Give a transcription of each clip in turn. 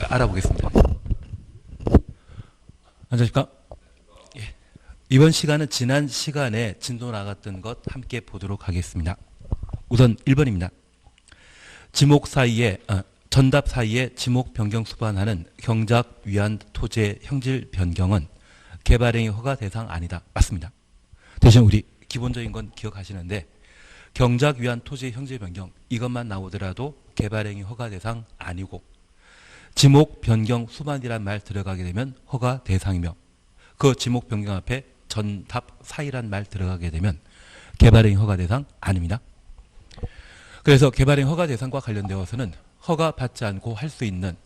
알아보겠습니다. 앉으실까? 예. 이번 시간은 지난 시간에 진도 나갔던 것 함께 보도록 하겠습니다. 우선 1번입니다. 지목 사이에 전답 사이에 지목 변경 수반하는 경작 위한 토지의 형질 변경은 개발행위 허가 대상 아니다. 맞습니다. 대신 우리 기본적인 건 기억하시는데 경작 위한 토지 형질 변경 이것만 나오더라도 개발행위 허가 대상 아니고 지목 변경 수반이란 말 들어가게 되면 허가 대상이며 그 지목 변경 앞에 전답 사이란 말 들어가게 되면 개발행위 허가 대상 아닙니다. 그래서 개발행위 허가 대상과 관련되어서는 허가 받지 않고 할 수 있는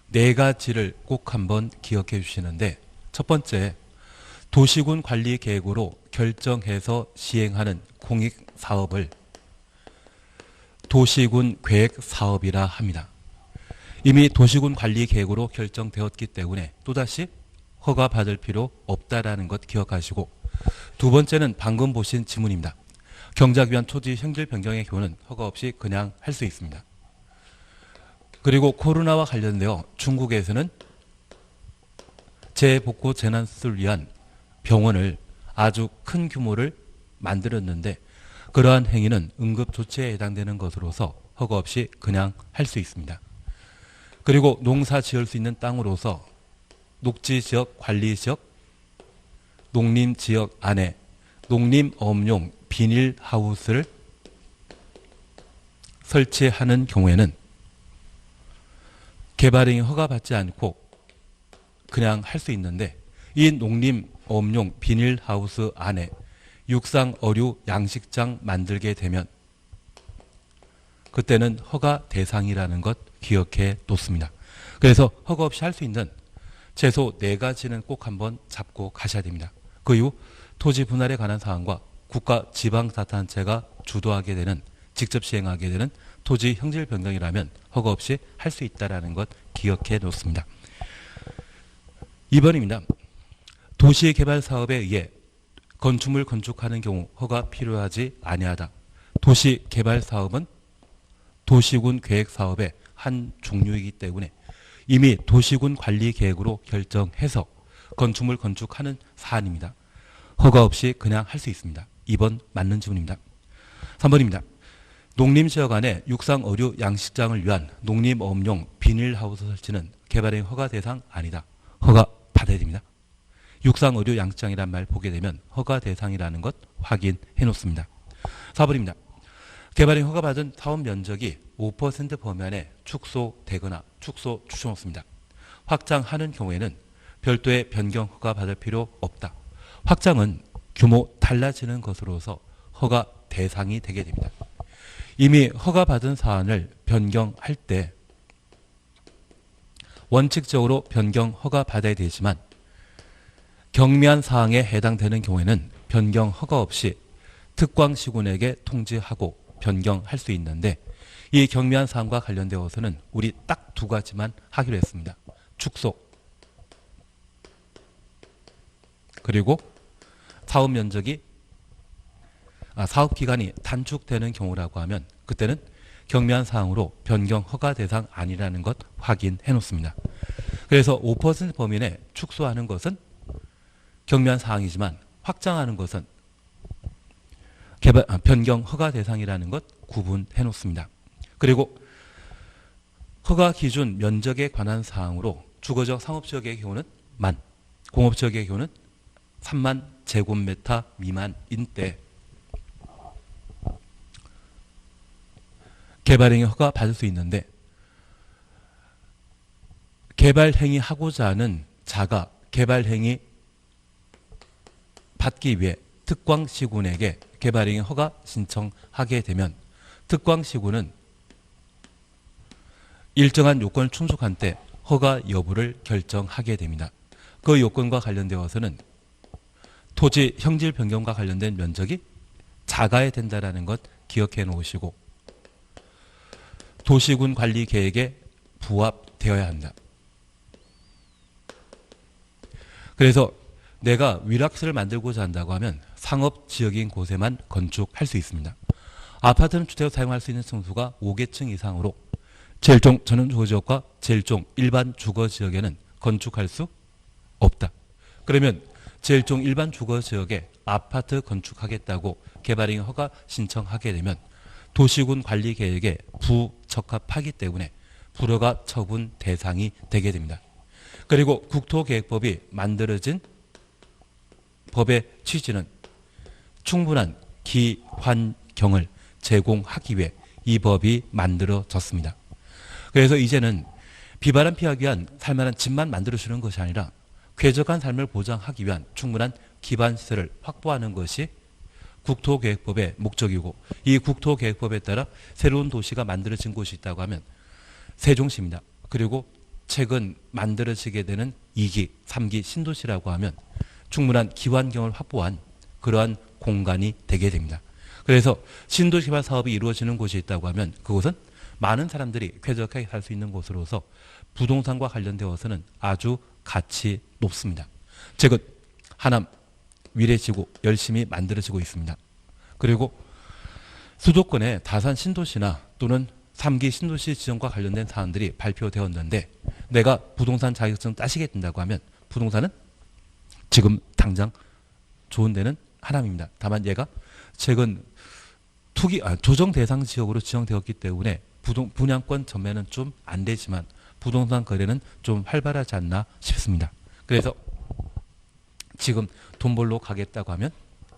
네 가지를 꼭 한번 기억해 주시는데, 첫 번째, 도시군 관리 계획으로 결정해서 시행하는 공익 사업을 도시군 계획 사업이라 합니다. 이미 도시군 관리 계획으로 결정되었기 때문에 또다시 허가 받을 필요 없다라는 것 기억하시고, 두 번째는 방금 보신 지문입니다. 경작 위한 토지 형질 변경의 경우는 허가 없이 그냥 할 수 있습니다. 그리고 코로나와 관련되어 중국에서는 재복구 재난수를 위한 병원을 아주 큰 규모를 만들었는데 그러한 행위는 응급조치에 해당되는 것으로서 허가 없이 그냥 할 수 있습니다. 그리고 농사 지을 수 있는 땅으로서 녹지지역, 관리지역, 농림지역 안에 농림업용 비닐하우스를 설치하는 경우에는 개발행위 허가받지 않고 그냥 할 수 있는데, 이 농림업용 비닐하우스 안에 육상 어류 양식장 만들게 되면 그때는 허가 대상이라는 것 기억해 놓습니다. 그래서 허가 없이 할 수 있는 최소 네 가지는 꼭 한번 잡고 가셔야 됩니다. 그 이후 토지 분할에 관한 사항과 국가 지방자치단체가 주도하게 되는, 직접 시행하게 되는 토지 형질 변경이라면 허가 없이 할 수 있다는 것 기억해 놓습니다. 2번입니다. 도시개발 사업에 의해 건축물 건축하는 경우 허가 필요하지 아니하다. 도시개발 사업은 도시군 계획 사업의 한 종류이기 때문에 이미 도시군 관리 계획으로 결정해서 건축물 건축하는 사안입니다. 허가 없이 그냥 할 수 있습니다. 2번 맞는 지문입니다. 3번입니다. 농림지역 안에 육상 어류 양식장을 위한 농림업용 비닐하우스 설치는 개발행위 허가 대상 아니다. 허가 받아야 됩니다. 육상 어류 양식장이란 말 보게 되면 허가 대상이라는 것 확인해 놓습니다. 4번입니다. 개발행위 허가받은 사업 면적이 5% 범위 안에 축소되거나 축소 추천없습니다. 확장하는 경우에는 별도의 변경 허가 받을 필요 없다. 확장은 규모 달라지는 것으로서 허가 대상이 되게 됩니다. 이미 허가받은 사안을 변경할 때 원칙적으로 변경 허가 받아야 되지만 경미한 사항에 해당되는 경우에는 변경 허가 없이 특광시군에게 통지하고 변경할 수 있는데, 이 경미한 사항과 관련되어서는 우리 딱 두 가지만 하기로 했습니다. 축소, 그리고 사업 면적이 사업 기간이 단축되는 경우라고 하면 그때는 경미한 사항으로 변경 허가 대상 아니라는 것 확인해 놓습니다. 그래서 5% 범위 내 축소하는 것은 경미한 사항이지만 확장하는 것은 변경 허가 대상이라는 것 구분해 놓습니다. 그리고 허가 기준 면적에 관한 사항으로 주거적 상업지역의 경우는 만, 공업지역의 경우는 3만 제곱미터 미만인 때 개발행위 허가 받을 수 있는데, 개발행위 하고자 하는 자가 개발행위 받기 위해 특광시군에게 개발행위 허가 신청하게 되면 특광시군은 일정한 요건을 충족한 때 허가 여부를 결정하게 됩니다. 그 요건과 관련되어서는 토지 형질 변경과 관련된 면적이 작아야 된다는 것 기억해 놓으시고, 도시군 관리 계획에 부합되어야 합니다. 그래서 내가 위락시를 만들고자 한다고 하면 상업지역인 곳에만 건축할 수 있습니다. 아파트는 주택으로 사용할 수 있는 층수가 5개층 이상으로 제1종 전원주거지역과 제1종 일반 주거지역에는 건축할 수 없다. 그러면 제1종 일반 주거지역에 아파트 건축하겠다고 개발행위 허가 신청하게 되면 도시군 관리계획에 부적합하기 때문에 불허가 처분 대상이 되게 됩니다. 그리고 국토계획법이 만들어진 법의 취지는 충분한 기환경을 제공하기 위해 이 법이 만들어졌습니다. 그래서 이제는 비바람 피하기 위한 살만한 집만 만들어주는 것이 아니라 쾌적한 삶을 보장하기 위한 충분한 기반시설을 확보하는 것이 국토계획법의 목적이고, 이 국토계획법에 따라 새로운 도시가 만들어진 곳이 있다고 하면 세종시입니다. 그리고 최근 만들어지게 되는 2기, 3기 신도시라고 하면 충분한 기환경을 확보한 그러한 공간이 되게 됩니다. 그래서 신도시 개발 사업이 이루어지는 곳이 있다고 하면 그곳은 많은 사람들이 쾌적하게 살 수 있는 곳으로서 부동산과 관련되어서는 아주 가치 높습니다. 최근 하남 위례지구 열심히 만들어지고 있습니다. 그리고 수도권의 다산 신도시나 또는 3기 신도시 지정과 관련된 사안들이 발표되었는데, 내가 부동산 자격증 따시게 된다고 하면 부동산은 지금 당장 좋은 데는 하남입니다. 다만 얘가 최근 조정 대상 지역으로 지정되었기 때문에 분양권 전매는 좀 안 되지만 부동산 거래는 좀 활발하지 않나 싶습니다. 그래서 지금 돈 벌러 가겠다고 하면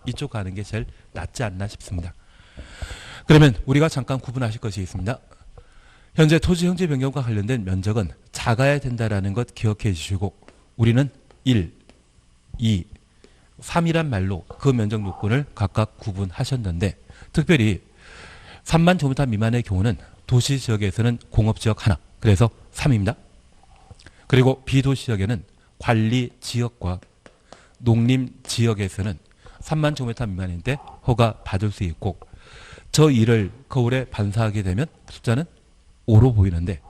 이쪽 가는 게 제일 낫지 않나 싶습니다. 그러면 우리가 잠깐 구분하실 것이 있습니다. 현재 토지 형질 변경과 관련된 면적은 작아야 된다라는 것 기억해 주시고, 우리는 1, 2, 3이란 말로 그 면적 요건을 각각 구분하셨는데, 특별히 3만 제곱미터 미만의 경우는 도시지역에서는 공업지역 하나, 그래서 3입니다. 그리고 비도시지역에는 관리지역과 농림지역에서는 3만 제곱미터 미만인데 허가 받을 수 있고, 저 일을 거울에 반사하게 되면 숫자는 5로 보이는데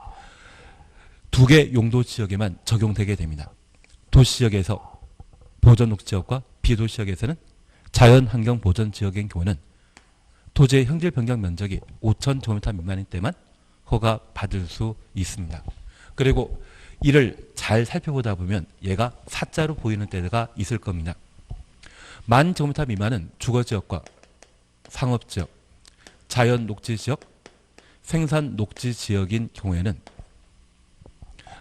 2개 용도지역에만 적용되게 됩니다. 도시지역에서 보전녹지역과 비도시지역에서는 자연환경보전지역인 경우는 토지의 형질 변경 면적이 5천 제곱미터 미만인 때만 허가 받을 수 있습니다. 그리고 이를 잘 살펴보다 보면 얘가 사자로 보이는 때가 있을 겁니다. 1만 제곱미터 미만은 주거지역과 상업지역, 자연녹지지역, 생산녹지지역인 경우에는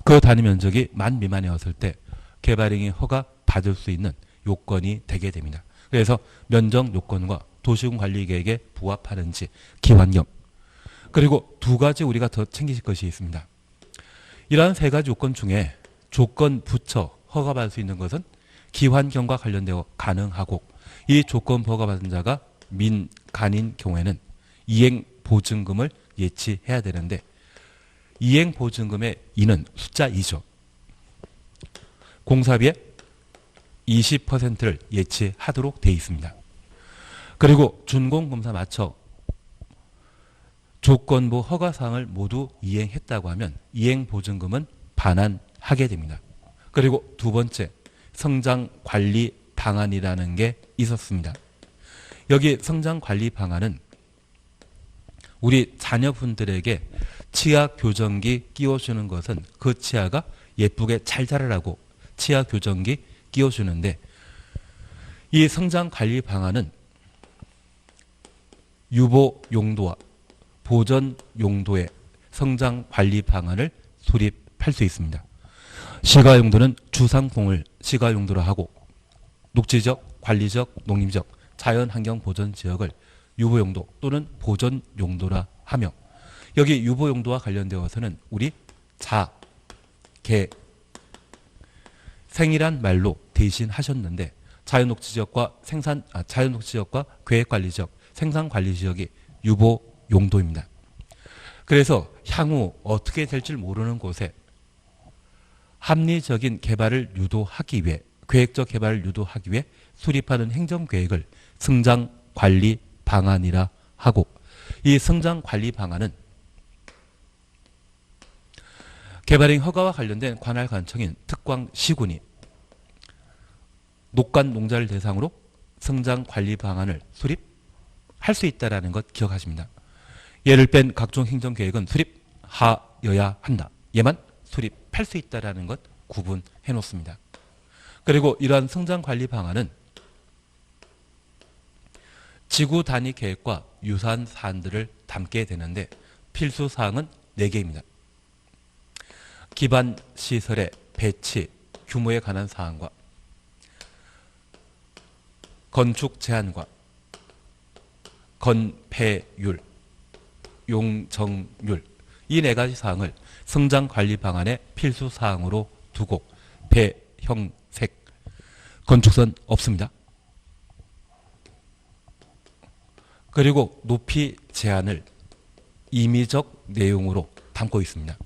그 단위 면적이 1만 미만이었을 때 개발행위 허가 받을 수 있는 요건이 되게 됩니다. 그래서 면적 요건과 도시군 관리계획에 부합하는지 기환경, 그리고 2가지 우리가 더 챙기실 것이 있습니다. 이러한 3가지 요건 중에 조건 붙여 허가받을 수 있는 것은 기환경과 관련되어 가능하고, 이 조건 허가받은 자가 민간인 경우에는 이행보증금을 예치해야 되는데, 이행보증금의 2는 숫자 2죠. 공사비의 20%를 예치하도록 되어 있습니다. 그리고 준공검사 마쳐 조건부 허가사항을 모두 이행했다고 하면 이행보증금은 반환하게 됩니다. 그리고 2번째, 성장관리 방안이라는 게 있었습니다. 여기 성장관리 방안은 우리 자녀분들에게 치아 교정기 끼워주는 것은 그 치아가 예쁘게 잘 자라라고 치아 교정기 끼워주는데, 이 성장관리 방안은 유보 용도와 보전 용도의 성장관리 방안을 수립할 수 있습니다. 시가 용도는 주상공을 시가 용도로 하고, 녹지적, 관리적, 농림적, 자연환경보전지역을 유보용도 또는 보전용도라 하며, 여기 유보용도와 관련되어서는 우리 자, 개, 생이란 말로 대신하셨는데, 자연녹지지역과 자연녹지지역과 계획관리지역, 생산관리지역이 유보용도입니다. 그래서 향후 어떻게 될지 모르는 곳에 합리적인 개발을 유도하기 위해, 계획적 개발을 유도하기 위해 수립하는 행정계획을 성장관리 방안이라 하고, 이 성장관리 방안은 개발행 허가와 관련된 관할관청인 특광시군이 녹간 농자를 대상으로 성장관리 방안을 수립할 수 있다는 것 기억하십니다. 예를 뺀 각종 행정계획은 수립하고 허가여야 한다. 얘만 수립할 수 있다라는 것 구분해 놓습니다. 그리고 이러한 성장관리 방안은 지구 단위 계획과 유사한 사안들을 담게 되는데 필수 사항은 4개입니다. 기반 시설의 배치, 규모에 관한 사항과 건축 제한과 건폐율, 용적률 이 4가지 사항을 성장관리 방안의 필수 사항으로 두고 배, 형, 색, 건축선 없습니다. 그리고 높이 제한을 임의적 내용으로 담고 있습니다.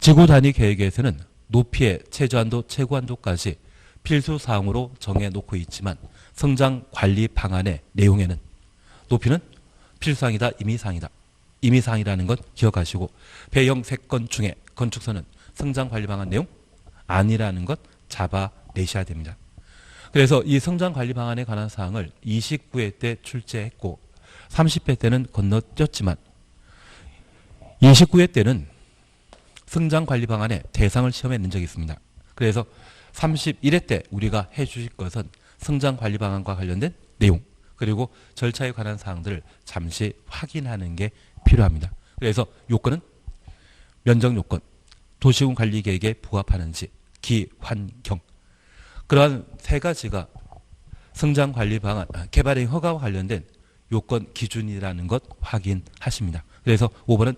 지구 단위 계획에서는 높이의 최저한도, 최고한도까지 필수 사항으로 정해놓고 있지만 성장관리 방안의 내용에는 높이는 필수사항이다, 임의사항이다. 임의사항이라는 것 기억하시고 배형 세건 중에 건축선은 성장관리 방안 내용 아니라는 것 잡아내셔야 됩니다. 그래서 이 성장관리 방안에 관한 사항을 29회 때 출제했고 30회 때는 건너뛰었지만 29회 때는 성장관리 방안의 대상을 시험에 낸 적이 있습니다. 그래서 31회 때 우리가 해주실 것은 성장관리 방안과 관련된 내용 그리고 절차에 관한 사항들을 잠시 확인하는 게 필요합니다. 그래서 요건은 면적요건, 도시군 관리계획에 부합하는지, 기환경 그러한 3가지가 성장관리 방안, 개발행 허가와 관련된 요건 기준이라는 것 확인하십니다. 그래서 5번은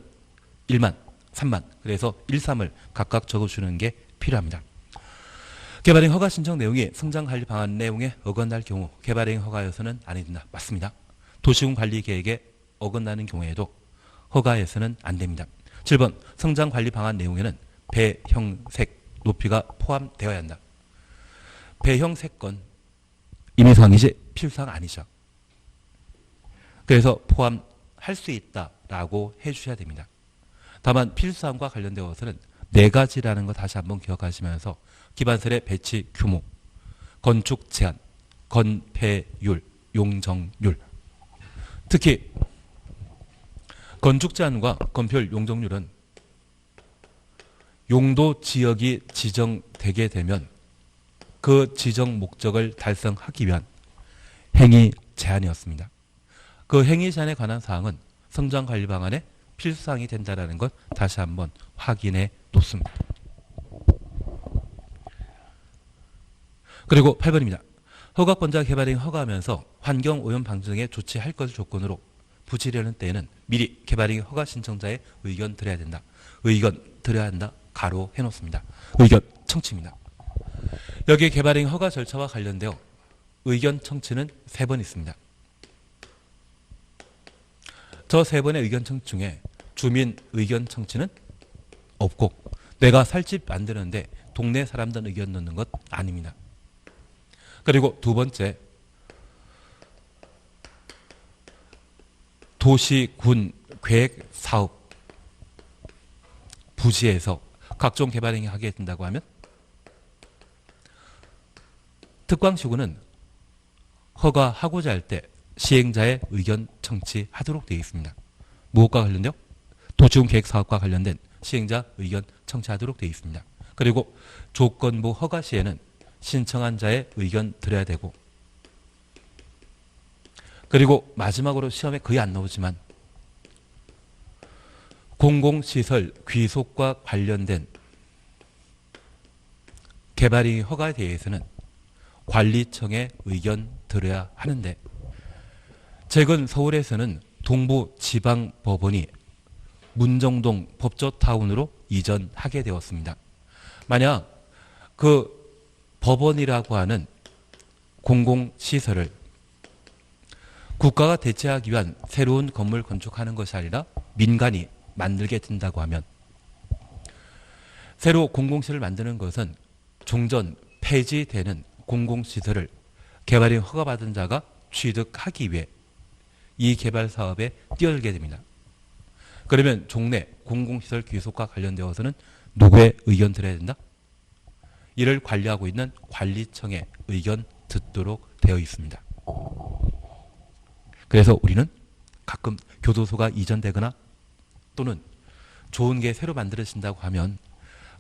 1만, 3만 그래서 1, 3을 각각 적어주는 게 필요합니다. 개발행 허가 신청 내용이 성장관리 방안 내용에 어긋날 경우 개발행 허가여서는 안 된다. 맞습니다. 도시군 관리계획에 어긋나는 경우에도 허가해서는 안 됩니다. 7번 성장관리 방안 내용에는 배, 형, 색, 높이가 포함되어야 한다. 배, 형, 색건 임의사항이지 필수사항 아니죠. 그래서 포함할 수 있다라고 해주셔야 됩니다. 다만 필수사항과 관련되어서는 4가지라는 거 다시 한번 기억하시면서 기반설의 배치 규모, 건축 제한, 건폐율, 용적률 특히 건축 제한과 건폐율, 용적률은 용도 지역이 지정되게 되면 그 지정 목적을 달성하기 위한 행위 제한이었습니다. 그 행위 제한에 관한 사항은 성장관리 방안의 필수사항이 된다는 것 다시 한번 확인해 놓습니다. 그리고 8번입니다. 허가권자 개발행 허가하면서 환경오염 방지 등의 조치할 것을 조건으로 부지려는 때에는 미리 개발행 허가 신청자의 의견 드려야 된다. 의견 드려야 한다. 가로 해놓습니다. 의견 청취입니다. 여기 개발행 허가 절차와 관련되어 의견 청취는 3번 있습니다. 저 3번의 의견 청취 중에 주민 의견 청취는 없고 내가 살 집 만드는데 동네 사람들 의견 넣는 것 아닙니다. 그리고 2번째 도시군 계획 사업 부지에서 각종 개발행위 하게 된다고 하면 특광시군은 허가하고자 할 때 시행자의 의견 청취하도록 되어 있습니다. 무엇과 관련되어? 도시군 계획 사업과 관련된 시행자 의견 청취하도록 되어 있습니다. 그리고 조건부 허가 시에는 신청한 자의 의견 드려야 되고 그리고 마지막으로 시험에 거의 안 나오지만 공공시설 귀속과 관련된 개발행위 허가에 대해서는 관리청의 의견 드려야 하는데 최근 서울에서는 동부지방법원이 문정동 법조타운으로 이전하게 되었습니다. 만약 그 법원이라고 하는 공공시설을 국가가 대체하기 위한 새로운 건물 건축하는 것이 아니라 민간이 만들게 된다고 하면 새로 공공시설을 만드는 것은 종전 폐지되는 공공시설을 개발행 허가받은 자가 취득하기 위해 이 개발 사업에 뛰어들게 됩니다. 그러면 종래 공공시설 귀속과 관련되어서는 누구의 의견 들어야 된다? 이를 관리하고 있는 관리청의 의견 듣도록 되어 있습니다. 그래서 우리는 가끔 교도소가 이전되거나 또는 좋은 게 새로 만들어진다고 하면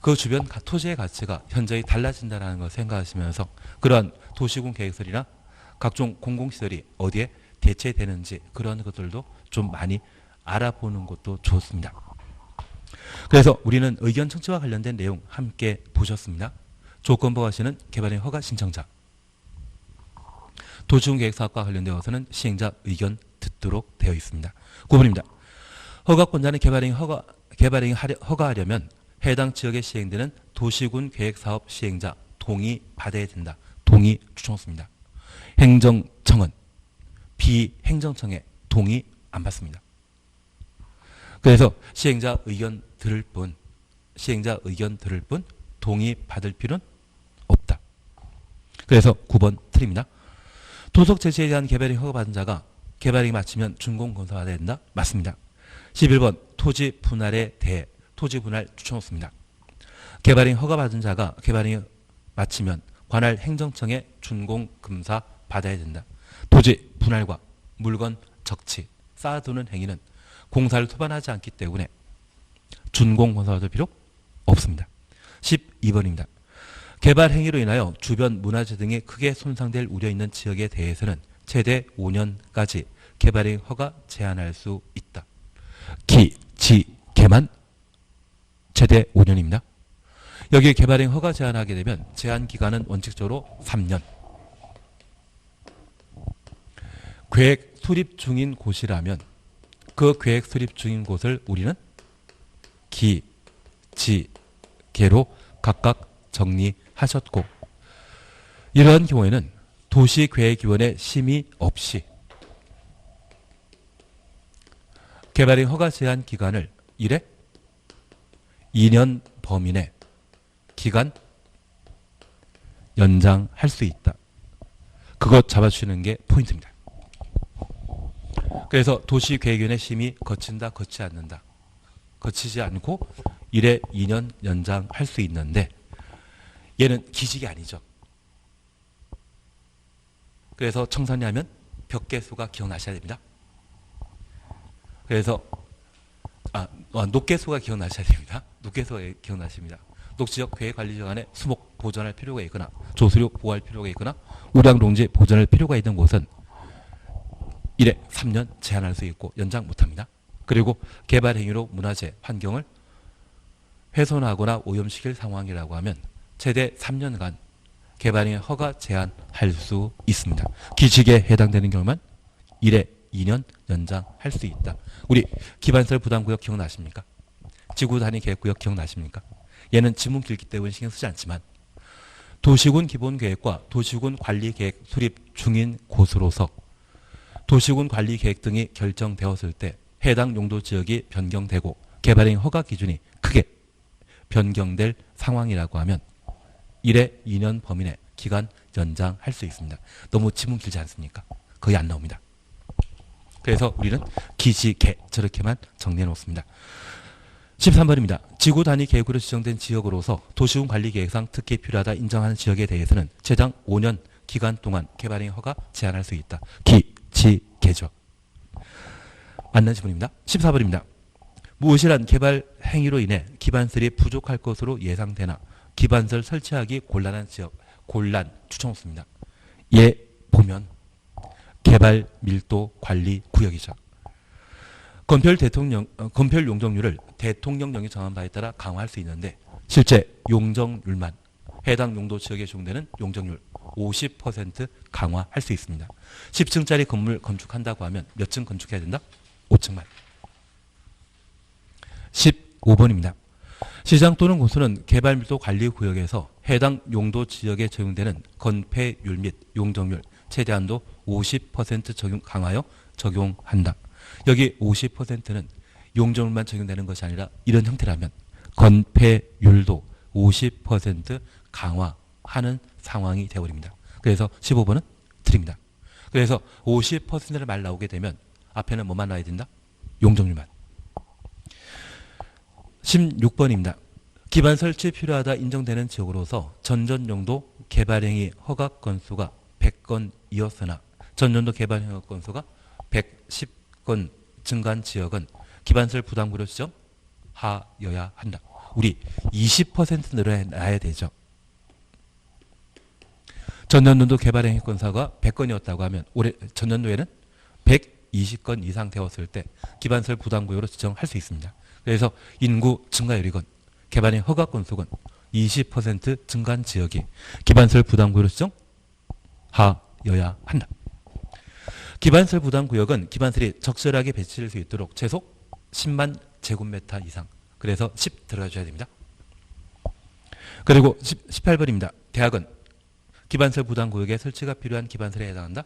그 주변 토지의 가치가 현저히 달라진다는 걸 생각하시면서 그러한 도시군 계획설이나 각종 공공시설이 어디에 대체되는지 그런 것들도 좀 많이 알아보는 것도 좋습니다. 그래서 우리는 의견 청취와 관련된 내용 함께 보셨습니다. 조건부가 시는 개발행 허가 신청자, 도시군 계획사업과 관련되어서는 시행자 의견 듣도록 되어 있습니다. 9번입니다. 허가권자는 개발행위 허가하려면 해당 지역에 시행되는 도시군 계획사업 시행자 동의 받아야 된다. 동의 추천했습니다. 행정청은 비행정청에 동의 안 받습니다. 그래서 시행자 의견 들을 뿐 동의 받을 필요는 없다. 그래서 9번 틀립니다. 토속 제시에 대한 개발행 허가받은 자가 개발행위 마치면 준공건설해야 된다. 맞습니다. 11번 토지 분할에 대해 토지 분할 추천했습니다. 개발행위 허가받은 자가 개발행위 마치면 관할 행정청에 준공금사 받아야 된다. 토지 분할과 물건 적치, 쌓아두는 행위는 공사를 토반하지 않기 때문에 준공건설할 필요 없습니다. 12번입니다. 개발 행위로 인하여 주변 문화재 등이 크게 손상될 우려 있는 지역에 대해서는 최대 5년까지 개발행위 허가 제한할 수 있다. 기, 지, 개만 최대 5년입니다. 여기 개발행위 허가 제한하게 되면 제한 기간은 원칙적으로 3년. 계획 수립 중인 곳이라면 그 계획 수립 중인 곳을 우리는 기, 지, 개로 각각 정리하셨고 이러한 경우에는 도시계획위원회 심의 없이 개발행 허가 제한 기간을 1회 2년 범위 내 기간 연장할 수 있다. 그것 잡아주시는 게 포인트입니다. 그래서 도시계획위원회 심의 거친다, 거치지 않는다. 거치지 않고 1회 2년 연장할 수 있는데 얘는 기직이 아니죠. 그래서 청산리 하면 벽계수가 기억나셔야 됩니다. 그래서 녹계수가 기억나셔야 됩니다. 녹계수가 기억나십니다. 녹지역 계획관리정안에 수목 보존할 필요가 있거나 조수료 보호할 필요가 있거나 우량농지 보존할 필요가 있는 곳은 1회 3년 제한할 수 있고 연장 못합니다. 그리고 개발행위로 문화재, 환경을 훼손하거나 오염시킬 상황이라고 하면 최대 3년간 개발행위 허가 제한할 수 있습니다. 기직에 해당되는 경우만 1회 2년 연장할 수 있다. 우리 기반시설 부담구역 기억나십니까? 지구단위 계획구역 기억나십니까? 얘는 지문 길기 때문에 신경 쓰지 않지만 도시군 기본계획과 도시군 관리계획 수립 중인 곳으로서 도시군 관리계획 등이 결정되었을 때 해당 용도 지역이 변경되고 개발행위 허가 기준이 크게 변경될 상황이라고 하면 1회 2년 범위 내 기간 연장할 수 있습니다. 너무 지문 길지 않습니까? 거의 안 나옵니다. 그래서 우리는 기지, 개 저렇게만 정리해 놓습니다. 13번입니다. 지구 단위 계획으로 지정된 지역으로서 도시군 관리계획상 특히 필요하다 인정하는 지역에 대해서는 최장 5년 기간 동안 개발행위 허가 제한할 수 있다. 기, 지, 개죠. 맞는 지문입니다. 14번입니다. 무엇이란 개발 행위로 인해 기반설이 부족할 것으로 예상되나 기반설 설치하기 곤란한 지역, 곤란 추천없습니다. 예 보면 개발 밀도 관리 구역이죠. 건폐율 용적률을 대통령령이 정한 바에 따라 강화할 수 있는데 실제 용적률만 해당 용도 지역에 적용되는 용적률 50% 강화할 수 있습니다. 10층짜리 건물 건축한다고 하면 몇 층 건축해야 된다? 5층만. 15번입니다. 시장 또는 공수는 개발밀도 관리구역에서 해당 용도 지역에 적용되는 건폐율 및 용적률 최대한도 50% 강하여 적용한다. 여기 50%는 용적률만 적용되는 것이 아니라 이런 형태라면 건폐율도 50% 강화하는 상황이 되어버립니다. 그래서 15번은 드립니다. 그래서 50%를 말 나오게 되면 앞에는 뭐만 나와야 된다? 용적률만. 16번입니다. 기반 설치 필요하다 인정되는 지역으로서 전전용도 개발행위 허가 건수가 100건이었으나 전년도 개발행위 허가 건수가 110건 증가한 지역은 기반설 부담구로 지정하지 하여야 한다. 우리 20% 늘어나야 되죠. 전년도 개발행위 건수가 100건이었다고 하면 올해 전년도에는 120건 이상 되었을 때 기반설 부담구역으로 지정할 수 있습니다. 그래서 인구 증가율이건 개발행 허가 건수건 20% 증가한 지역이 기반설 부담구역으로 지정하여야 한다. 기반설 부담구역은 기반설이 적절하게 배치될 수 있도록 최소 10만 제곱미터 이상, 그래서 10 들어가줘야 됩니다. 그리고 18번입니다. 대학은 기반설 부담구역에 설치가 필요한 기반설에 해당한다.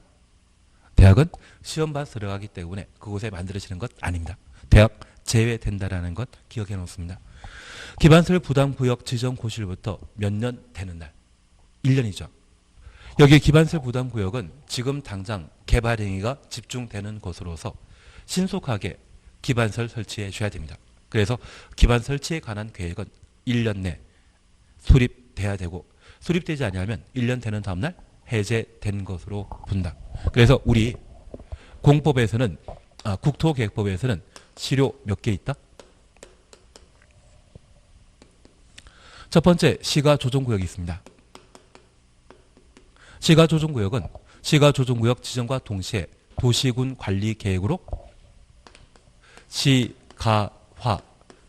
대학은 시험 봐서 들어가기 때문에 그곳에 만들어지는 것 아닙니다. 대학 제외된다라는 것 기억해 놓습니다. 기반설 부담구역 지정 고시로부터 몇 년 되는 날? 1년이죠. 여기 기반설 부담구역은 지금 당장 개발 행위가 집중되는 곳으로서 신속하게 기반설 설치해 줘야 됩니다. 그래서 기반 설치에 관한 계획은 1년 내 수립돼야 되고, 수립되지 않으면 1년 되는 다음날 해제된 것으로 본다. 그래서 우리 공법에서는 국토계획법에서는 시료 몇 개 있다? 첫 번째, 시가조정구역이 있습니다. 시가조정구역은 시가조정구역 지정과 동시에 도시군 관리계획으로 시가화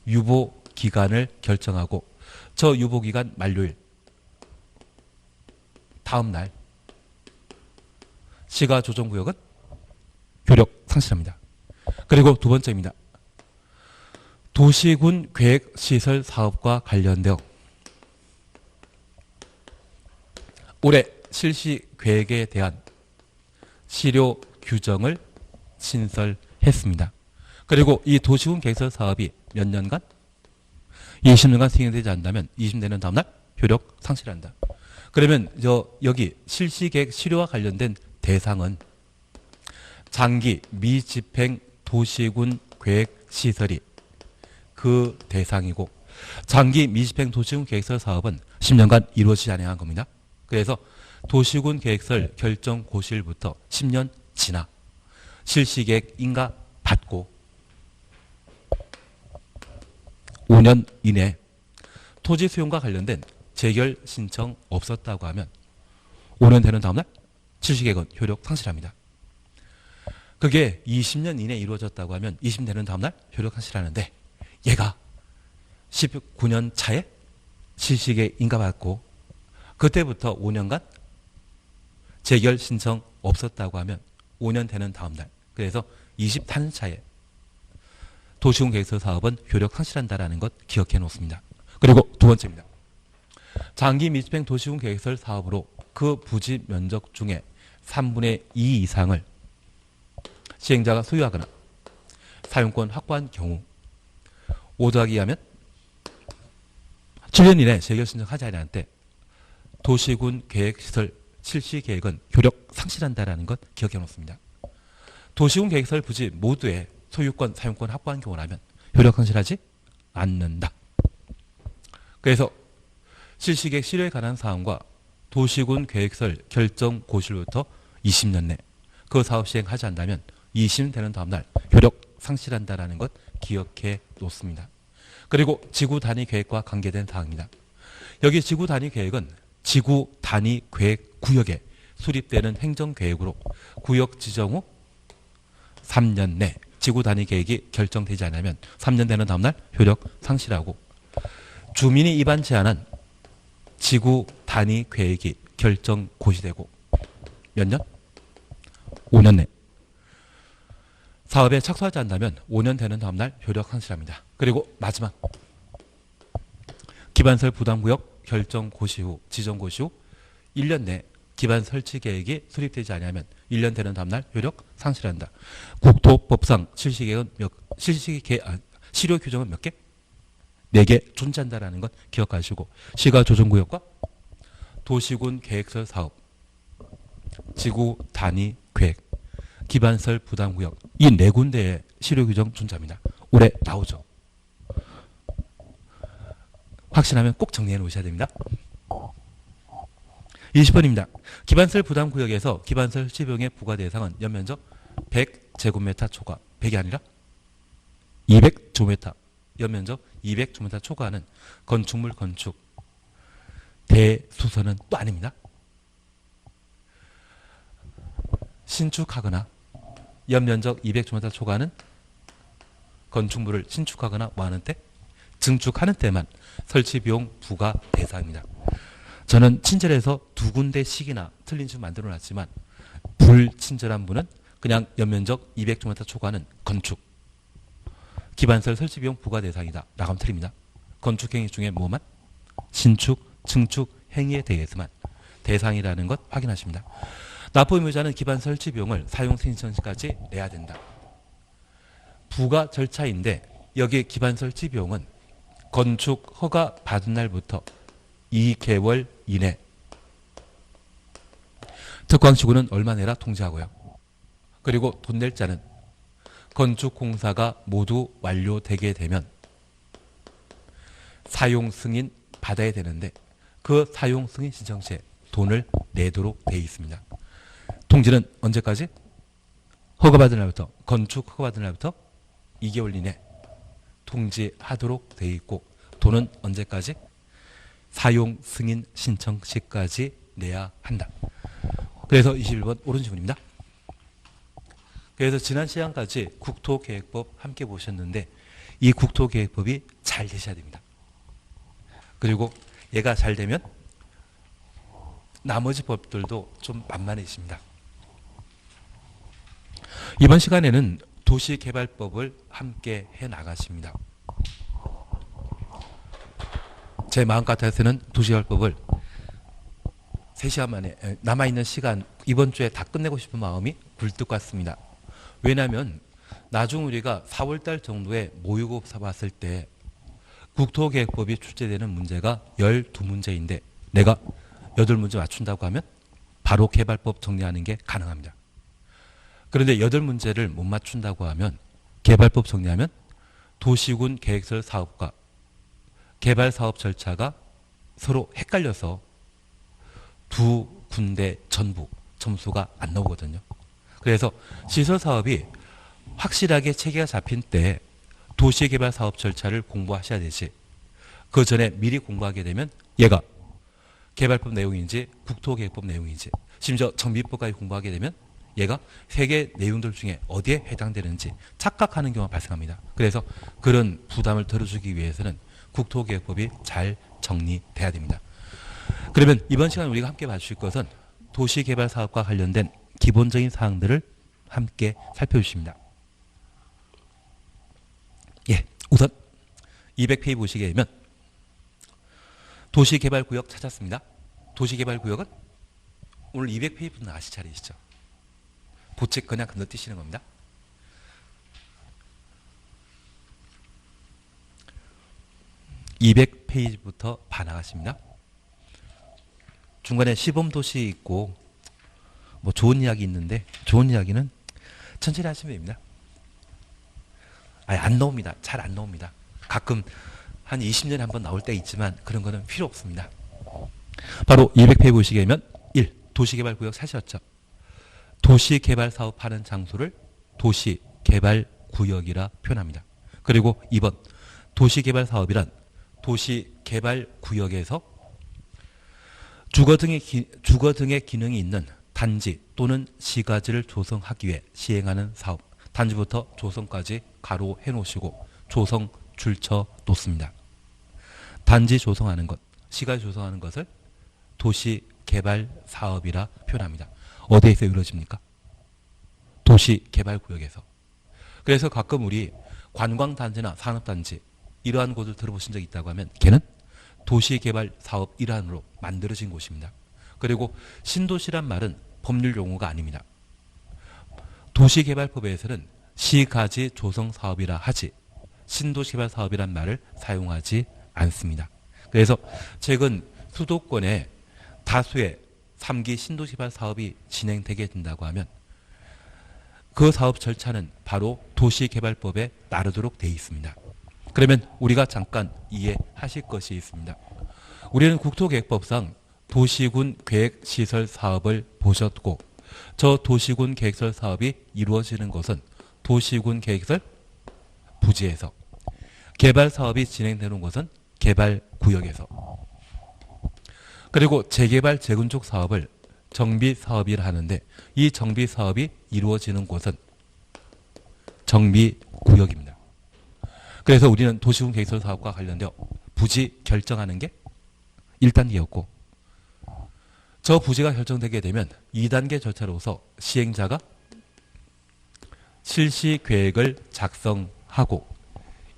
유보기간을 결정하고 저 유보기간 만료일 다음날 시가조정구역은 효력 상실합니다. 그리고 두 번째입니다. 도시군 계획시설 사업과 관련되어 올해 실시 계획에 대한 시료 규정을 신설했습니다. 그리고 이 도시군 계획시설 사업이 몇 년간? 20년간 시행되지 않는다면 20년은 다음날 효력 상실한다. 그러면 여기 실시계획 시료와 관련된 대상은 장기 미집행 도시군 계획시설이 그 대상이고, 장기 미집행 도시군 계획시설 사업은 10년간 이루어지지 않아야 겁니다. 그래서 도시군 계획설 결정 고시일부터 10년 지나 실시계획 인가 받고 5년 이내 토지 수용과 관련된 재결 신청 없었다고 하면 5년 되는 다음날 실시계획은 효력 상실합니다. 그게 20년 이내에 이루어졌다고 하면 20년 되는 다음날 효력 상실하는데, 얘가 19년 차에 실시계획 인가받고 그때부터 5년간 재결 신청 없었다고 하면 5년 되는 다음날, 그래서 24년 차에 도시군 계획서 사업은 효력 상실한다라는 것 기억해 놓습니다. 그리고 두 번째입니다. 장기 미집행 도시군 계획설 사업으로 그 부지 면적 중에 3분의 2 이상을 시행자가 소유하거나 사용권 확보한 경우 5더하기 하면 7년 이내 재결 신청하지 않을 때 도시군 계획시설 실시 계획은 효력 상실한다라는 것 기억해 놓습니다. 도시군 계획시설 부지 모두의 소유권, 사용권 확보한 경우라면 효력 상실하지 않는다. 그래서 실시계획 실효에 관한 사항과 도시군 계획설 결정 고시로부터 20년 내 그 사업 시행하지 않는다면 20년 되는 다음날 효력 상실한다라는 것 기억해 놓습니다. 그리고 지구 단위 계획과 관계된 사항입니다. 여기 지구 단위 계획은 지구 단위 계획 구역에 수립되는 행정계획으로 구역 지정 후 3년 내 지구 단위 계획이 결정되지 않으면 3년 되는 다음날 효력 상실하고, 주민이 입안 제한한 지구 단위 계획이 결정 고시되고 몇 년? 5년 내 사업에 착수하지 않는다면 5년 되는 다음날 효력 상실합니다. 그리고 마지막, 기반설 부담구역 결정 고시 후, 지정 고시 후 1년 내 기반 설치 계획이 수립되지 않으면 1년 되는 다음날 효력 상실한다. 국토법상 실시계획은 시료 규정은 몇 개? 4개 존재한다라는 것 기억하시고, 시가조정구역과 도시군 계획설 사업, 지구 단위 계획, 기반설 부담구역, 이 4군데의 시료 규정 존재합니다. 올해 나오죠. 확신하면 꼭 정리해 놓으셔야 됩니다. 20번입니다. 기반설 부담구역에서 기반설 설치비용의 부과 대상은 연면적 100제곱미터 초과, 100이 아니라 200제곱미터 연면적 200제곱미터 초과하는 건축물 건축 대수선은 또 아닙니다. 신축하거나 연면적 200제곱미터 초과하는 건축물을 신축하거나 뭐하는 때? 증축하는 때만 설치비용 부과 대상입니다. 저는 친절해서 두 군데씩이나 틀린 식 만들어 놨지만 불친절한 분은 그냥 연면적 200제곱미터 초과하는 건축 기반설 설치비용 부과 대상이다 라고 하면 틀립니다. 건축행위 중에 뭐만? 신축, 증축 행위에 대해서만 대상이라는 것 확인하십니다. 납부 의무자는 기반 설치비용을 사용 승인 시까지 내야 된다. 부과 절차인데 여기 기반 설치비용은 건축 허가 받은 날부터 2개월 이내 특광시구는 얼마 내라 통지하고요. 그리고 돈 낼 자는 건축공사가 모두 완료되게 되면 사용 승인 받아야 되는데 그 사용 승인 신청 시에 돈을 내도록 되어 있습니다. 통지는 언제까지? 허가받은 날부터 건축 허가받은 날부터 2개월 이내 통지하도록 되어 있고 돈은 언제까지? 사용 승인 신청 시까지 내야 한다. 그래서 21번 옳은 지문입니다. 그래서 지난 시간까지 국토계획법 함께 보셨는데 이 국토계획법이 잘 되셔야 됩니다. 그리고 얘가 잘 되면 나머지 법들도 좀 만만해집니다. 이번 시간에는 도시개발법을 함께 해나가십니다. 제 마음 같아서는 도시개발법을 3시간 만에 남아있는 시간 이번 주에 다 끝내고 싶은 마음이 굴뚝 같습니다. 왜냐하면 나중 우리가 4월달 정도에 모의고사 봤을 때 국토계획법이 출제되는 문제가 12문제인데 내가 8문제 맞춘다고 하면 바로 개발법 정리하는 게 가능합니다. 그런데 8문제를 못 맞춘다고 하면 개발법 정리하면 도시군 계획설 사업과 개발 사업 절차가 서로 헷갈려서 두 군데 전부 점수가 안 나오거든요. 그래서 시설 사업이 확실하게 체계가 잡힌 때 도시개발 사업 절차를 공부하셔야 되지. 그 전에 미리 공부하게 되면 얘가 개발법 내용인지 국토계획법 내용인지 심지어 정비법까지 공부하게 되면 얘가 세 개 내용들 중에 어디에 해당되는지 착각하는 경우가 발생합니다. 그래서 그런 부담을 덜어주기 위해서는 국토계획법이 잘 정리돼야 됩니다. 그러면 이번 시간 우리가 함께 봐주실 것은 도시개발 사업과 관련된 기본적인 사항들을 함께 살펴주십니다. 예, 우선 200페이지 보시게 되면 도시개발구역 찾았습니다. 도시개발구역은 오늘 200페이지부터 아실 차례이시죠. 보책 그냥 건너뛰시는 겁니다. (200페이지부터) 반항하십니다. 중간에 시범도시 있고 뭐 좋은 이야기 있는데 좋은 이야기는 천천히 하시면 됩니다. 아니, 안 나옵니다. 잘 안 나옵니다. 가끔 한 20년에 한 번 나올 때 있지만 그런 거는 필요 없습니다. 바로 200페이지 보시게 되면 1. 도시개발구역 사셨죠. 도시개발 사업하는 장소를 도시개발구역이라 표현합니다. 그리고 2번 도시개발 사업이란 도시개발구역에서 주거 등의 기능이 있는 단지 또는 시가지를 조성하기 위해 시행하는 사업. 단지부터 조성까지 가로해 놓으시고 조성 줄쳐 놓습니다. 단지 조성하는 것, 시가지 조성하는 것을 도시개발 사업이라 표현합니다. 어디에서 이루어집니까? 도시개발구역에서. 그래서 가끔 우리 관광단지나 산업단지 이러한 곳을 들어보신 적이 있다고 하면 걔는 도시개발 사업 일환으로 만들어진 곳입니다. 그리고 신도시란 말은 법률 용어가 아닙니다. 도시개발법에서는 시가지 조성 사업이라 하지 신도시개발 사업이란 말을 사용하지 않습니다. 그래서 최근 수도권에 다수의 3기 신도시개발 사업이 진행되게 된다고 하면 그 사업 절차는 바로 도시개발법에 따르도록 되어 있습니다. 그러면 우리가 잠깐 이해하실 것이 있습니다. 우리는 국토계획법상 도시군 계획시설 사업을 보셨고 저 도시군 계획시설 사업이 이루어지는 것은 도시군 계획시설 부지에서 개발 사업이 진행되는 곳은 개발 구역에서. 그리고 재개발 재건축 사업을 정비 사업이라 하는데 이 정비 사업이 이루어지는 곳은 정비 구역입니다. 그래서 우리는 도시군 계획설 사업과 관련되어 부지 결정하는 게 1단계였고 저 부지가 결정되게 되면 2단계 절차로서 시행자가 실시 계획을 작성하고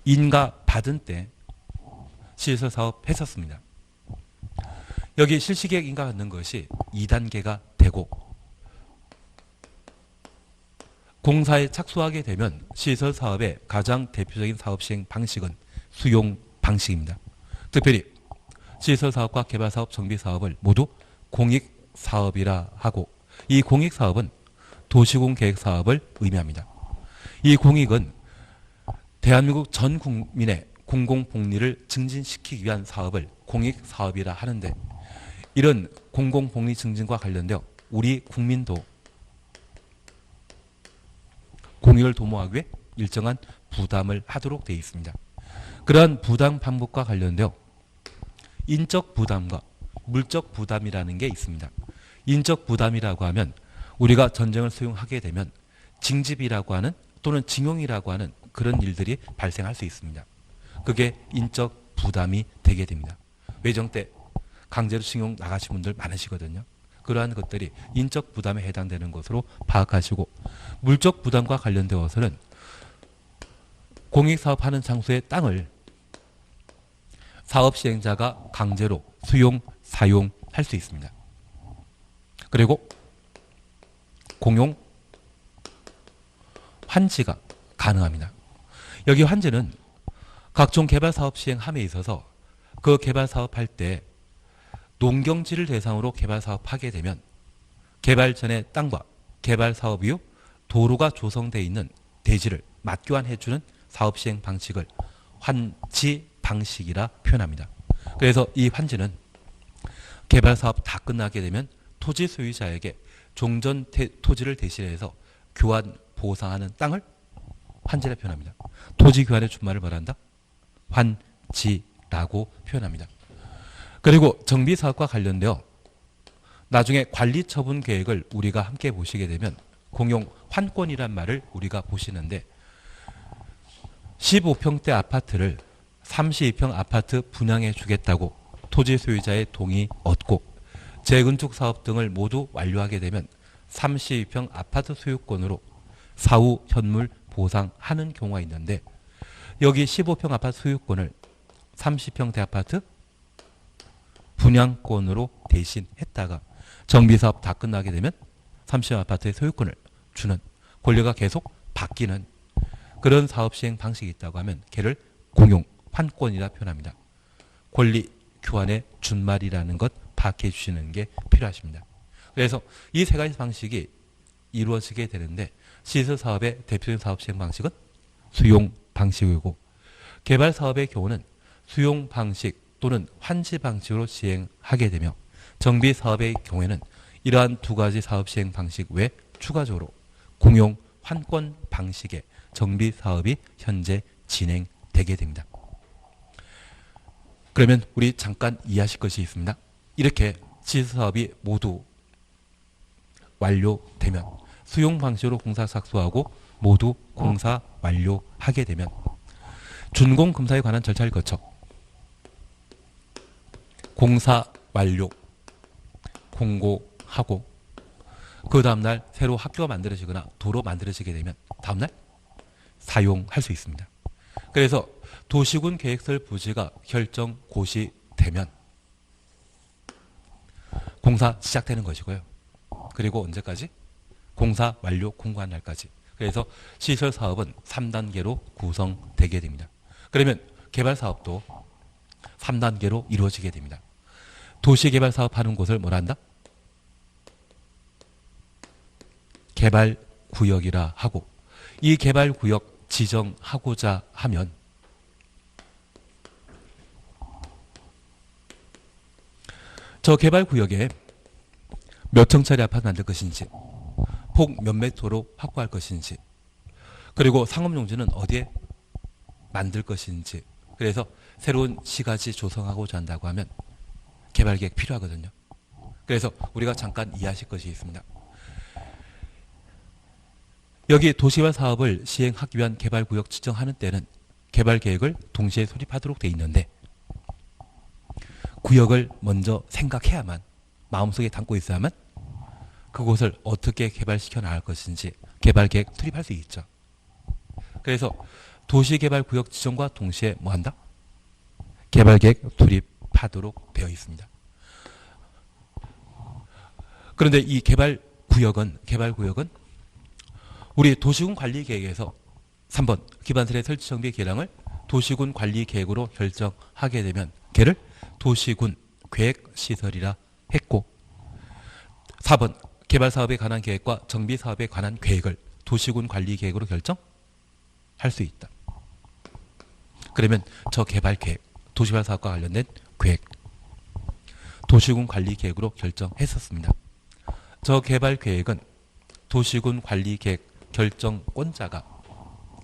인가 받은 때 시설 사업 했었습니다. 여기 실시 계획 인가 받는 것이 2단계가 되고 공사에 착수하게 되면 시설 사업의 가장 대표적인 사업 시행 방식은 수용 방식입니다. 특별히 시설 사업과 개발 사업, 정비 사업을 모두 공익 사업이라 하고 이 공익 사업은 도시군 계획 사업을 의미합니다. 이 공익은 대한민국 전 국민의 공공복리를 증진시키기 위한 사업을 공익 사업이라 하는데 이런 공공복리 증진과 관련되어 우리 국민도 공익을 도모하기 위해 일정한 부담을 하도록 되어 있습니다. 그러한 부담 방법과 관련되어 인적 부담과 물적 부담이라는 게 있습니다. 인적 부담이라고 하면 우리가 전쟁을 수용하게 되면 징집이라고 하는 또는 징용이라고 하는 그런 일들이 발생할 수 있습니다. 그게 인적 부담이 되게 됩니다. 외정 때 강제로 징용 나가신 분들 많으시거든요. 그러한 것들이 인적 부담에 해당되는 것으로 파악하시고 물적 부담과 관련되어서는 공익사업하는 장소의 땅을 사업 시행자가 강제로 수용, 사용할 수 있습니다. 그리고 공용 환지가 가능합니다. 여기 환지는 각종 개발사업 시행함에 있어서 그 개발사업할 때 농경지를 대상으로 개발사업하게 되면 개발 전의 땅과 개발사업 이후 도로가 조성되어 있는 대지를 맞교환해주는 사업시행 방식을 환지 방식이라 표현합니다. 그래서 이 환지는 개발사업 다 끝나게 되면 토지 소유자에게 종전 토지를 대신해서 교환 보상하는 땅을 환지라 표현합니다. 토지 교환의 준말을 말한다? 환지라고 표현합니다. 그리고 정비사업과 관련되어 나중에 관리처분 계획을 우리가 함께 보시게 되면 공용 환권이란 말을 우리가 보시는데 15평대 아파트를 32평 아파트 분양해 주겠다고 토지 소유자의 동의 얻고 재건축 사업 등을 모두 완료하게 되면 32평 아파트 소유권으로 사후 현물 보상하는 경우가 있는데 여기 15평 아파트 소유권을 30평대 아파트 분양권으로 대신했다가 정비사업 다 끝나게 되면 30평 아파트의 소유권을 주는 권리가 계속 바뀌는 그런 사업 시행 방식이 있다고 하면 걔를 공용 환권이라 표현합니다. 권리 교환의 준말이라는 것 파악해 주시는 게 필요하십니다. 그래서 이 세 가지 방식이 이루어지게 되는데 시설 사업의 대표적인 사업 시행 방식은 수용 방식이고 개발 사업의 경우는 수용 방식 또는 환지 방식으로 시행하게 되며 정비 사업의 경우에는 이러한 두 가지 사업 시행 방식 외 추가적으로 공용 환권 방식의 정비 사업이 현재 진행되게 됩니다. 그러면 우리 잠깐 이해하실 것이 있습니다. 이렇게 시설 사업이 모두 완료되면 수용 방식으로 공사 착수하고 모두 공사 완료하게 되면 준공 검사에 관한 절차를 거쳐 공사 완료 공고하고 그 다음날 새로 학교가 만들어지거나 도로 만들어지게 되면 다음날 사용할 수 있습니다. 그래서 도시군 계획설 부지가 결정 고시되면 공사 시작되는 것이고요. 그리고 언제까지? 공사 완료 공고한 날까지. 그래서 시설 사업은 3단계로 구성되게 됩니다. 그러면 개발 사업도 3단계로 이루어지게 됩니다. 도시개발 사업하는 곳을 뭐라 한다? 개발구역이라 하고 이 개발구역 지정하고자 하면 저 개발구역에 몇 층짜리 아파트 만들 것인지 폭 몇 미터로 확보할 것인지 그리고 상업용지는 어디에 만들 것인지 그래서 새로운 시가지 조성하고자 한다고 하면 개발계획 필요하거든요. 그래서 우리가 잠깐 이해하실 것이 있습니다. 여기 도시개발 사업을 시행하기 위한 개발구역 지정하는 때는 개발계획을 동시에 수립하도록 돼 있는데 구역을 먼저 생각해야만, 마음속에 담고 있어야만 그곳을 어떻게 개발시켜 나갈 것인지 개발계획 수립할 수 있죠. 그래서 도시개발구역 지정과 동시에 뭐 한다? 개발계획 수립하도록 되어 있습니다. 그런데 이 개발구역은 우리 도시군 관리계획에서 3번 기반시설의 설치 정비 계량을 도시군 관리계획으로 결정하게 되면 걔를 도시군 계획시설이라 했고, 4번 개발사업에 관한 계획과 정비사업에 관한 계획을 도시군 관리계획으로 결정할 수 있다. 그러면 저 개발계획, 도시개발사업과 관련된 계획 도시군 관리계획으로 결정했었습니다. 저 개발계획은 도시군 관리계획 결정권자가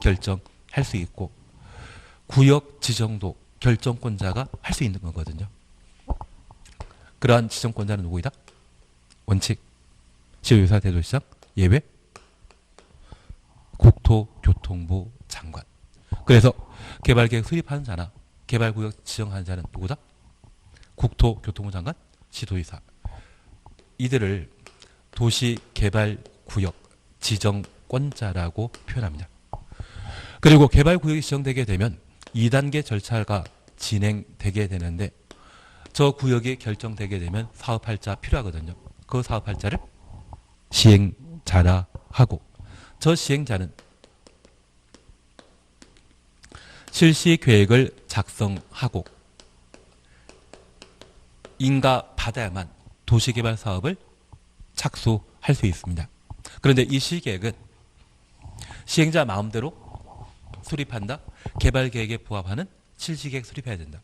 결정할 수 있고 구역 지정도 결정권자가 할 수 있는 거거든요. 그러한 지정권자는 누구이다? 원칙, 지도유사 대도시장, 예외, 국토교통부 장관. 그래서 개발계획 수립하는 자나 개발구역 지정하는 자는 누구다? 국토교통부 장관, 지도유사. 이들을 도시개발구역 지정권자라고 표현합니다. 그리고 개발구역이 지정되게 되면 2단계 절차가 진행되게 되는데 저 구역이 결정되게 되면 사업할 자 필요하거든요. 그 사업할 자를 시행자라 하고, 저 시행자는 실시계획을 작성하고 인가받아야만 도시개발 사업을 착수할 수 있습니다. 그런데 이 시계획은 시행자 마음대로 수립한다? 개발계획에 부합하는 실시계획 수립해야 된다.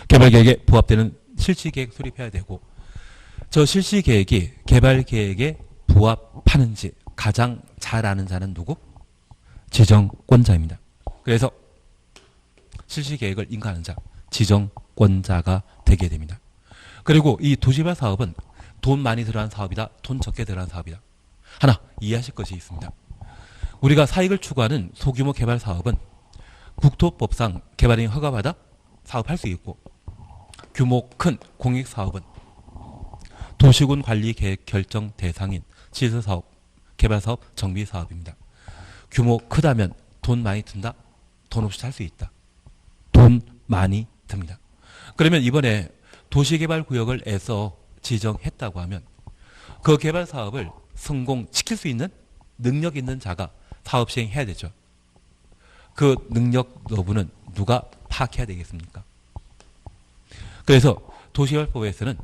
개발계획에 부합되는 실시계획 수립해야 되고, 저 실시계획이 개발계획에 부합하는지 가장 잘 아는 자는 누구? 지정권자입니다. 그래서 실시계획을 인가하는 자, 지정권자가 되게 됩니다. 그리고 이 도시개발 사업은 돈 많이 들어간 사업이다, 돈 적게 들어간 사업이다. 하나 이해하실 것이 있습니다. 우리가 사익을 추구하는 소규모 개발 사업은 국토법상 개발인이 허가받아 사업할 수 있고, 규모 큰 공익사업은 도시군 관리계획 결정 대상인 시설사업, 개발사업, 정비사업입니다. 규모 크다면 돈 많이 든다? 돈 없이 살 수 있다. 돈 많이 듭니다. 그러면 이번에 도시개발구역을 애써 지정했다고 하면 그 개발사업을 성공시킬 수 있는 능력 있는 자가 사업 시행해야 되죠. 그 능력 여부는 누가 파악해야 되겠습니까? 그래서 도시개발법에서는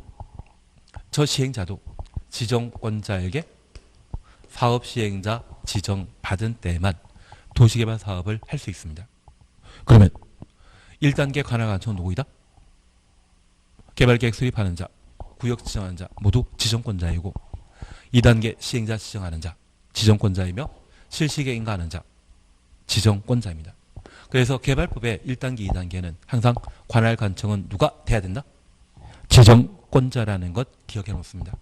저 시행자도 지정권자에게 사업 시행자 지정받은 때만 도시개발 사업을 할 수 있습니다. 그러면 1단계 관할관청은 누구이다? 개발계획 수립하는 자, 구역 지정하는 자 모두 지정권자이고, 2단계 시행자 지정하는 자 지정권자이며 실시계획 인가하는 자 지정권자입니다. 그래서 개발법의 1단계, 2단계는 항상 관할관청은 누가 돼야 된다? 지정권자라는 것 기억해 놓습니다.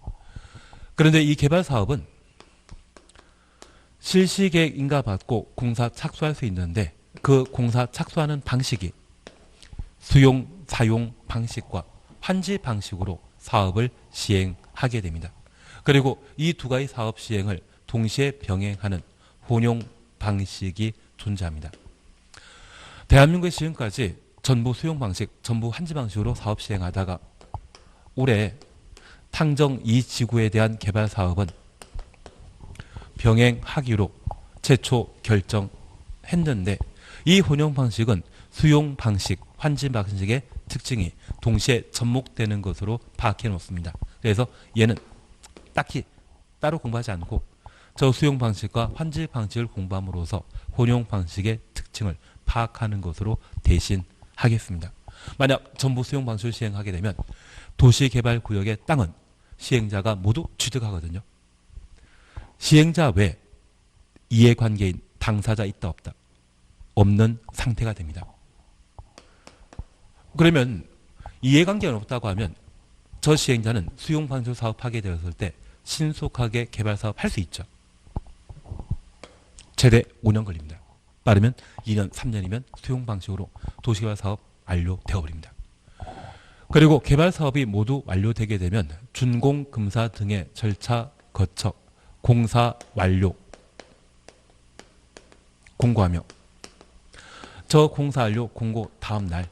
그런데 이 개발사업은 실시계획 인가받고 공사 착수할 수 있는데 그 공사 착수하는 방식이 수용, 사용 방식과 환지 방식으로 사업을 시행하게 됩니다. 그리고 이 두 가지 사업 시행을 동시에 병행하는 혼용 방식이 존재합니다. 대한민국의 지금까지 전부 수용 방식, 전부 환지 방식으로 사업 시행하다가 올해 탕정 2지구에 대한 개발 사업은 병행하기로 최초 결정했는데, 이 혼용 방식은 수용 방식, 환지 방식의 특징이 동시에 접목되는 것으로 파악해 놓습니다. 그래서 얘는 딱히 따로 공부하지 않고 저 수용 방식과 환지 방식을 공부함으로써 혼용 방식의 특징을 파악하는 것으로 대신 하겠습니다. 만약 전부 수용 방식을 시행하게 되면 도시개발구역의 땅은 시행자가 모두 취득하거든요. 시행자 외 이해관계인 당사자 있다 없다? 없는 상태가 됩니다. 그러면 이해관계가 없다고 하면 저 시행자는 수용방식 사업 하게 되었을 때 신속하게 개발 사업 할 수 있죠. 최대 5년 걸립니다. 빠르면 2년, 3년이면 수용방식으로 도시개발 사업 완료되어 버립니다. 그리고 개발 사업이 모두 완료되게 되면 준공, 금사 등의 절차 거쳐 공사 완료 공고하며 저 공사 완료 공고 다음 날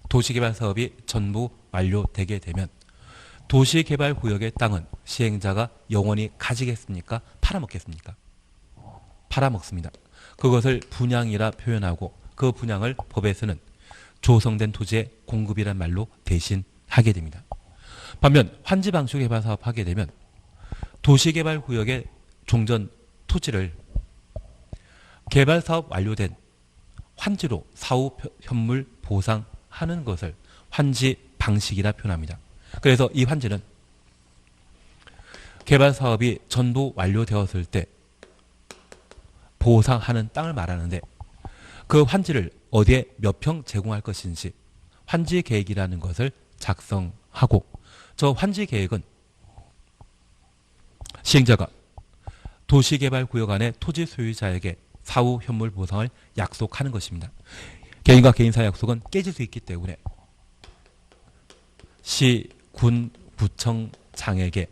도시개발 사업이 전부 완료되게 되면 도시개발구역의 땅은 시행자가 영원히 가지겠습니까? 팔아먹겠습니까? 팔아먹습니다. 그것을 분양이라 표현하고 그 분양을 법에서는 조성된 토지의 공급이란 말로 대신하게 됩니다. 반면 환지방식 개발 사업 하게 되면 도시개발구역의 종전 토지를 개발 사업 완료된 환지로 사후 현물 보상하는 것을 환지 방식이라 표현합니다. 그래서 이 환지는 개발 사업이 전부 완료되었을 때 보상하는 땅을 말하는데 그 환지를 어디에 몇 평 제공할 것인지 환지 계획이라는 것을 작성하고 저 환지 계획은 시행자가 도시개발구역 안의 토지 소유자에게 사후 현물 보상을 약속하는 것입니다. 개인과 개인 사이 약속은 깨질 수 있기 때문에 시, 군, 구청장에게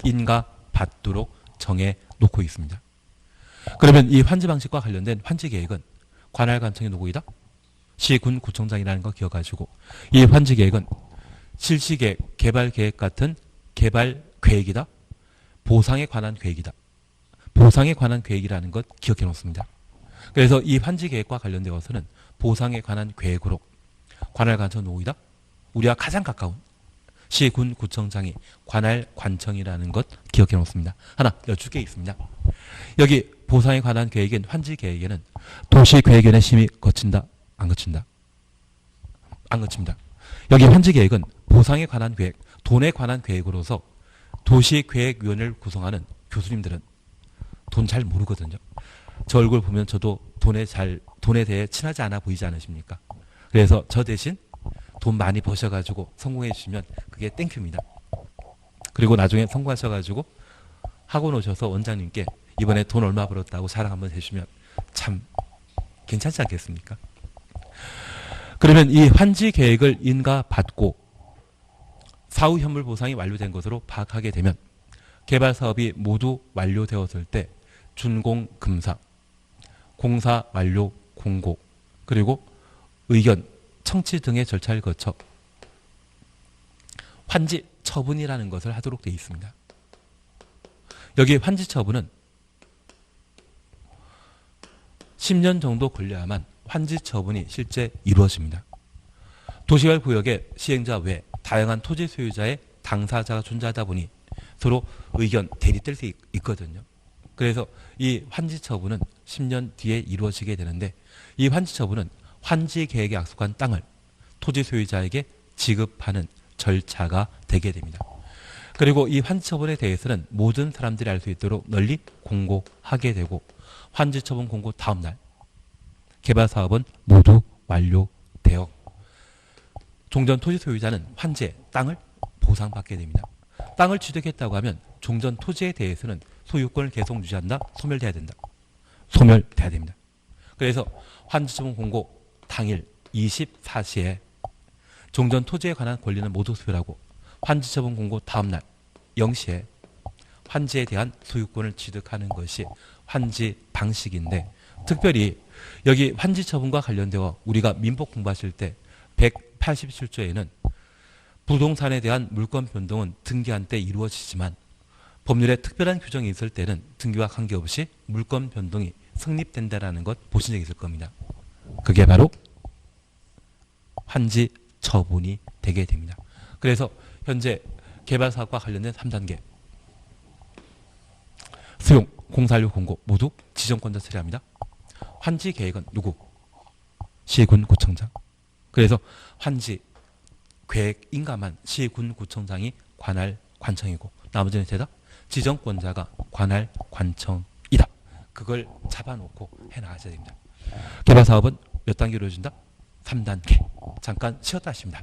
인가받도록 정해 놓고 있습니다. 그러면 이 환지 방식과 관련된 환지 계획은 관할 관청의 누구이다? 시, 군, 구청장이라는 거 기억하시고 이 환지 계획은 실시 계획, 개발 계획 같은 개발 계획이다. 보상에 관한 계획이다. 보상에 관한 계획이라는 것 기억해 놓습니다. 그래서 이 환지 계획과 관련되어서는 보상에 관한 계획으로 관할 관청 누구이다? 우리와 가장 가까운 시, 군, 구청장이 관할 관청이라는 것 기억해 놓습니다. 하나 여쭐 게 있습니다. 여기 보상에 관한 계획인 환지 계획에는 도시계획위원회 심의 거친다? 안 거친다? 안 거칩니다. 여기 환지 계획은 보상에 관한 계획, 돈에 관한 계획으로서 도시계획위원회를 구성하는 교수님들은 돈 잘 모르거든요. 저 얼굴 보면 저도 돈에 대해 친하지 않아 보이지 않으십니까? 그래서 저 대신 돈 많이 버셔가지고 성공해 주시면 그게 땡큐입니다. 그리고 나중에 성공하셔가지고 학원 오셔서 원장님께 이번에 돈 얼마 벌었다고 자랑 한번 해주시면 참 괜찮지 않겠습니까? 그러면 이 환지 계획을 인가받고 사후 현물 보상이 완료된 것으로 파악하게 되면 개발 사업이 모두 완료되었을 때 준공 금사, 공사 완료 공고, 그리고 의견, 청취 등의 절차를 거쳐 환지 처분이라는 것을 하도록 되어 있습니다. 여기 환지 처분은 10년 정도 걸려야만 환지 처분이 실제 이루어집니다. 도시개발 구역의 시행자 외 다양한 토지 소유자의 당사자가 존재하다 보니 서로 의견 대립될 수 있거든요. 그래서 이 환지 처분은 10년 뒤에 이루어지게 되는데 이 환지 처분은 환지 계획에 약속한 땅을 토지 소유자에게 지급하는 절차가 되게 됩니다. 그리고 이 환지 처분에 대해서는 모든 사람들이 알 수 있도록 널리 공고하게 되고 환지 처분 공고 다음 날 개발 사업은 모두 완료되어 종전 토지 소유자는 환지의 땅을 보상받게 됩니다. 땅을 취득했다고 하면 종전 토지에 대해서는 소유권을 계속 유지한다? 소멸돼야 된다? 소멸돼야 됩니다. 그래서 환지 처분 공고 당일 24시에 종전 토지에 관한 권리는 모두 소멸하고 환지 처분 공고 다음날 0시에 환지에 대한 소유권을 취득하는 것이 환지 방식인데 특별히 여기 환지 처분과 관련되어 우리가 민법 공부하실 때 187조에는 부동산에 대한 물권 변동은 등기한 때 이루어지지만 법률에 특별한 규정이 있을 때는 등기와 관계없이 물권 변동이 성립된다라는 것 보신 적 있을 겁니다. 그게 바로 환지 처분이 되게 됩니다. 그래서 현재 개발사업과 관련된 3단계 수용, 공사료 공고 모두 지정권자 처리합니다. 환지 계획은 누구? 시군 구청장. 그래서 환지 계획 인가만 시군 구청장이 관할 관청이고 나머지는 대다 지정권자가 관할 관청이다. 그걸 잡아놓고 해나가셔야 됩니다. 개발사업은 몇 단계로 이루어진다? 3단계. 잠깐 쉬었다 하십니다.